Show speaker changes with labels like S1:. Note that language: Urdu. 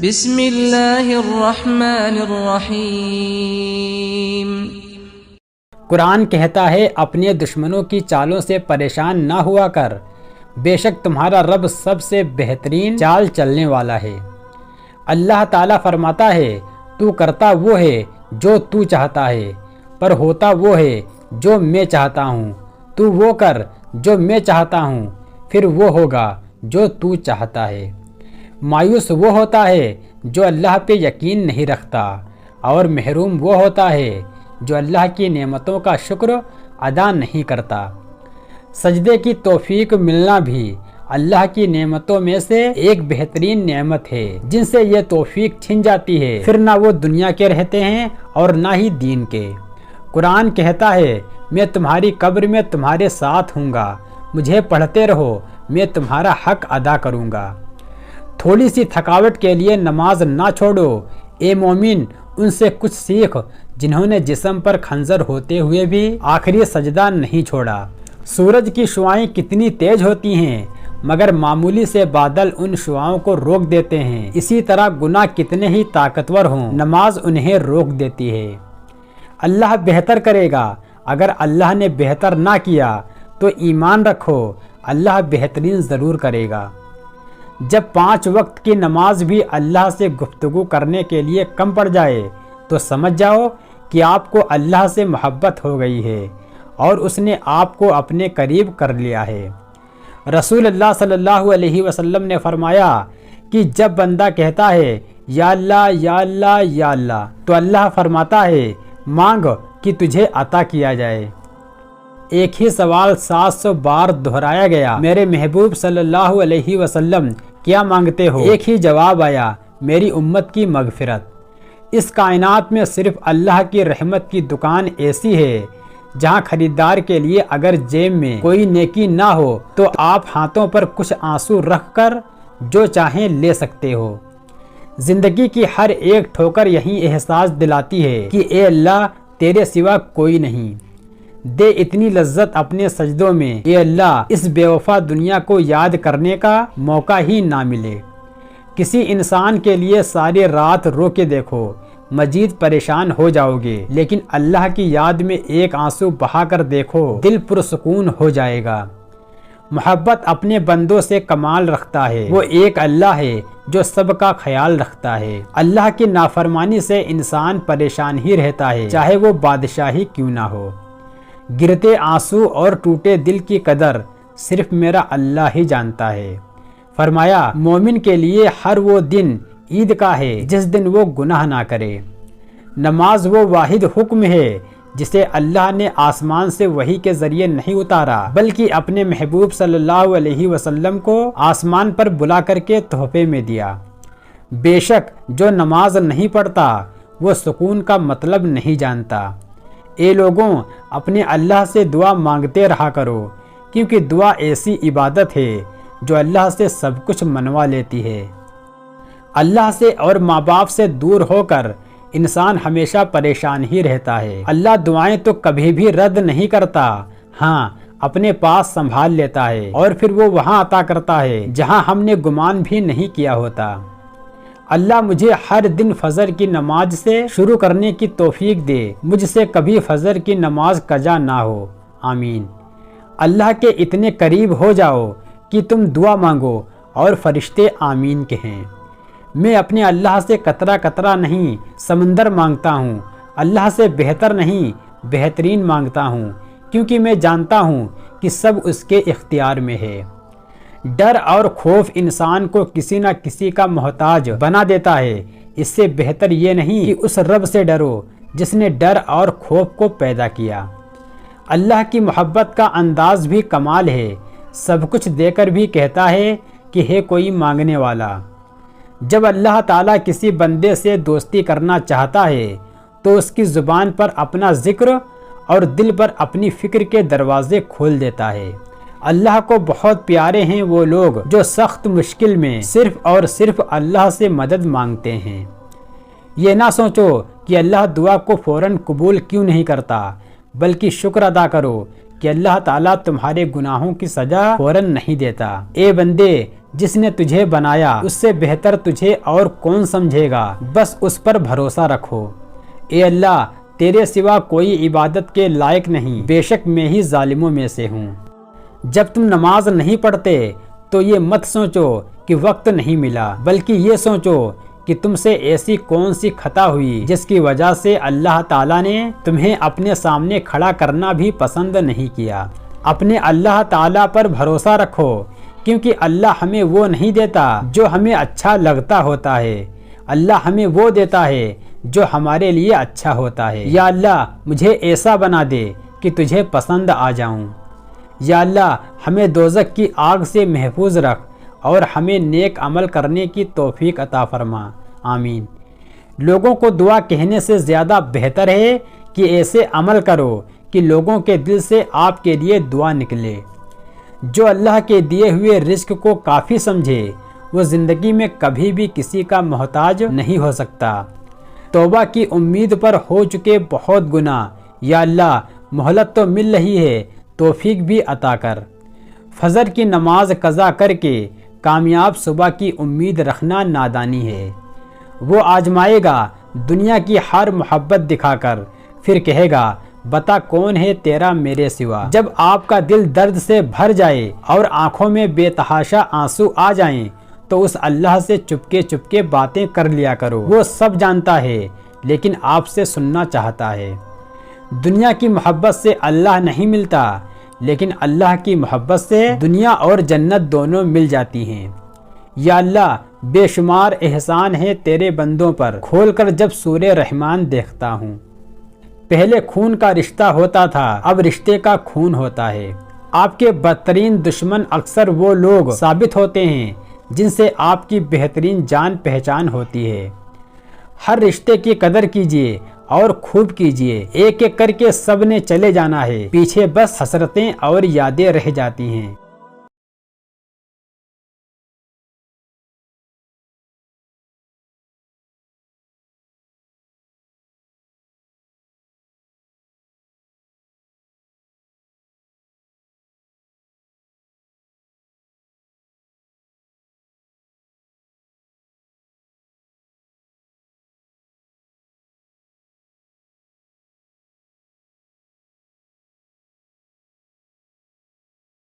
S1: بسم اللہ الرحمن الرحیم۔
S2: قرآن کہتا ہے اپنے دشمنوں کی چالوں سے پریشان نہ ہوا کر، بے شک تمہارا رب سب سے بہترین چال چلنے والا ہے۔ اللہ تعالیٰ فرماتا ہے تو کرتا وہ ہے جو تو چاہتا ہے، پر ہوتا وہ ہے جو میں چاہتا ہوں۔ تو وہ کر جو میں چاہتا ہوں، پھر وہ ہوگا جو تو چاہتا ہے۔ مایوس وہ ہوتا ہے جو اللہ پہ یقین نہیں رکھتا، اور محروم وہ ہوتا ہے جو اللہ کی نعمتوں کا شکر ادا نہیں کرتا۔ سجدے کی توفیق ملنا بھی اللہ کی نعمتوں میں سے ایک بہترین نعمت ہے، جن سے یہ توفیق چھن جاتی ہے پھر نہ وہ دنیا کے رہتے ہیں اور نہ ہی دین کے۔ قرآن کہتا ہے میں تمہاری قبر میں تمہارے ساتھ ہوں گا، مجھے پڑھتے رہو، میں تمہارا حق ادا کروں گا۔ تھوڑی سی تھکاوٹ کے لیے نماز نہ چھوڑو، اے مومن ان سے کچھ سیکھ جنہوں نے جسم پر خنجر ہوتے ہوئے بھی آخری سجدہ نہیں چھوڑا۔ سورج کی شعاعیں کتنی تیز ہوتی ہیں، مگر معمولی سے بادل ان شعاؤں کو روک دیتے ہیں۔ اسی طرح گناہ کتنے ہی طاقتور ہوں، نماز انہیں روک دیتی ہے۔ اللہ بہتر کرے گا، اگر اللہ نے بہتر نہ کیا تو ایمان رکھو، اللہ بہترین ضرور کرے گا۔ جب 5 وقت کی نماز بھی اللہ سے گفتگو کرنے کے لیے کم پڑ جائے تو سمجھ جاؤ کہ آپ کو اللہ سے محبت ہو گئی ہے اور اس نے آپ کو اپنے قریب کر لیا ہے۔ رسول اللہ صلی اللہ علیہ وسلم نے فرمایا کہ جب بندہ کہتا ہے یا اللہ یا اللہ یا اللہ، تو اللہ فرماتا ہے مانگ کہ تجھے عطا کیا جائے۔ ایک ہی سوال 700 بار دہرایا گیا، میرے محبوب صلی اللہ علیہ وسلم کیا مانگتے ہو؟ ایک ہی جواب آیا، میری امت کی مغفرت۔ اس کائنات میں صرف اللہ کی رحمت کی دکان ایسی ہے جہاں خریدار کے لیے اگر جیب میں کوئی نیکی نہ ہو تو آپ ہاتھوں پر کچھ آنسو رکھ کر جو چاہیں لے سکتے ہو۔ زندگی کی ہر ایک ٹھوکر یہی احساس دلاتی ہے کہ اے اللہ تیرے سوا کوئی نہیں۔ دے اتنی لذت اپنے سجدوں میں، اے اللہ اس بے وفا دنیا کو یاد کرنے کا موقع ہی نہ ملے۔ کسی انسان کے لیے ساری رات رو کے دیکھو، مزید پریشان ہو جاؤ گے، لیکن اللہ کی یاد میں ایک آنسو بہا کر دیکھو، دل پرسکون ہو جائے گا۔ محبت اپنے بندوں سے کمال رکھتا ہے، وہ ایک اللہ ہے جو سب کا خیال رکھتا ہے۔ اللہ کی نافرمانی سے انسان پریشان ہی رہتا ہے، چاہے وہ بادشاہ ہی کیوں نہ ہو۔ گرتے آنسو اور ٹوٹے دل کی قدر صرف میرا اللہ ہی جانتا ہے۔ فرمایا مومن کے لیے ہر وہ دن عید کا ہے جس دن وہ گناہ نہ کرے۔ نماز وہ واحد حکم ہے جسے اللہ نے آسمان سے وحی کے ذریعے نہیں اتارا، بلکہ اپنے محبوب صلی اللہ علیہ وسلم کو آسمان پر بلا کر کے تحفے میں دیا۔ بے شک جو نماز نہیں پڑھتا وہ سکون کا مطلب نہیں جانتا۔ اے لوگوں اپنے اللہ سے دعا مانگتے رہا کرو، کیونکہ دعا ایسی عبادت ہے جو اللہ سے سب کچھ منوا لیتی ہے۔ اللہ سے اور ماں باپ سے دور ہو کر انسان ہمیشہ پریشان ہی رہتا ہے۔ اللہ دعائیں تو کبھی بھی رد نہیں کرتا، ہاں اپنے پاس سنبھال لیتا ہے اور پھر وہ وہاں عطا کرتا ہے جہاں ہم نے گمان بھی نہیں کیا ہوتا۔ اللہ مجھے ہر دن فجر کی نماز سے شروع کرنے کی توفیق دے، مجھ سے کبھی فجر کی نماز قضا نہ ہو، آمین۔ اللہ کے اتنے قریب ہو جاؤ کہ تم دعا مانگو اور فرشتے آمین کہیں۔ میں اپنے اللہ سے قطرہ قطرہ نہیں سمندر مانگتا ہوں، اللہ سے بہتر نہیں بہترین مانگتا ہوں، کیونکہ میں جانتا ہوں کہ سب اس کے اختیار میں ہے۔ ڈر اور خوف انسان کو کسی نہ کسی کا محتاج بنا دیتا ہے، اس سے بہتر یہ نہیں کہ اس رب سے ڈرو جس نے ڈر اور خوف کو پیدا کیا۔ اللہ کی محبت کا انداز بھی کمال ہے، سب کچھ دے کر بھی کہتا ہے کہ ہے کوئی مانگنے والا۔ جب اللہ تعالیٰ کسی بندے سے دوستی کرنا چاہتا ہے تو اس کی زبان پر اپنا ذکر اور دل پر اپنی فکر کے دروازے کھول دیتا ہے۔ اللہ کو بہت پیارے ہیں وہ لوگ جو سخت مشکل میں صرف اور صرف اللہ سے مدد مانگتے ہیں۔ یہ نہ سوچو کہ اللہ دعا کو فوراً قبول کیوں نہیں کرتا، بلکہ شکر ادا کرو کہ اللہ تعالیٰ تمہارے گناہوں کی سزا فوراً نہیں دیتا۔ اے بندے جس نے تجھے بنایا اس سے بہتر تجھے اور کون سمجھے گا، بس اس پر بھروسہ رکھو۔ اے اللہ، تیرے سوا کوئی عبادت کے لائق نہیں، بے شک میں ہی ظالموں میں سے ہوں۔ جب تم نماز نہیں پڑھتے تو یہ مت سوچو کہ وقت نہیں ملا، بلکہ یہ سوچو کہ تم سے ایسی کون سی خطا ہوئی جس کی وجہ سے اللہ تعالیٰ نے تمہیں اپنے سامنے کھڑا کرنا بھی پسند نہیں کیا۔ اپنے اللہ تعالیٰ پر بھروسہ رکھو، کیونکہ اللہ ہمیں وہ نہیں دیتا جو ہمیں اچھا لگتا ہوتا ہے، اللہ ہمیں وہ دیتا ہے جو ہمارے لیے اچھا ہوتا ہے۔ یا اللہ، مجھے ایسا بنا دے کہ تجھے پسند آ جاؤں۔ یا اللہ، ہمیں دوزخ کی آگ سے محفوظ رکھ اور ہمیں نیک عمل کرنے کی توفیق عطا فرما، آمین۔ لوگوں کو دعا کہنے سے زیادہ بہتر ہے کہ ایسے عمل کرو کہ لوگوں کے دل سے آپ کے لیے دعا نکلے۔ جو اللہ کے دیے ہوئے رزق کو کافی سمجھے وہ زندگی میں کبھی بھی کسی کا محتاج نہیں ہو سکتا۔ توبہ کی امید پر ہو چکے بہت گناہ، یا اللہ مہلت تو مل رہی ہے، توفیق بھی عطا کر۔ فجر کی نماز قضا کر کے کامیاب صبح کی امید رکھنا نادانی ہے۔ وہ آزمائے گا دنیا کی ہر محبت دکھا کر، پھر کہے گا بتا کون ہے تیرا میرے سوا۔ جب آپ کا دل درد سے بھر جائے اور آنکھوں میں بے تحاشا آنسو آ جائیں تو اس اللہ سے چپکے چپکے باتیں کر لیا کرو، وہ سب جانتا ہے لیکن آپ سے سننا چاہتا ہے۔ دنیا کی محبت سے اللہ نہیں ملتا، لیکن اللہ کی محبت سے دنیا اور جنت دونوں مل جاتی ہیں۔ یا اللہ، بے شمار احسان ہے تیرے بندوں پر، کھول کر جب سورہ رحمان دیکھتا ہوں۔ پہلے خون کا رشتہ ہوتا تھا، اب رشتے کا خون ہوتا ہے۔ آپ کے بدترین دشمن اکثر وہ لوگ ثابت ہوتے ہیں جن سے آپ کی بہترین جان پہچان ہوتی ہے۔ ہر رشتے کی قدر کیجیے اور خوب کیجیے، ایک ایک کر کے سب نے چلے جانا ہے، پیچھے بس حسرتیں اور یادیں رہ جاتی ہیں۔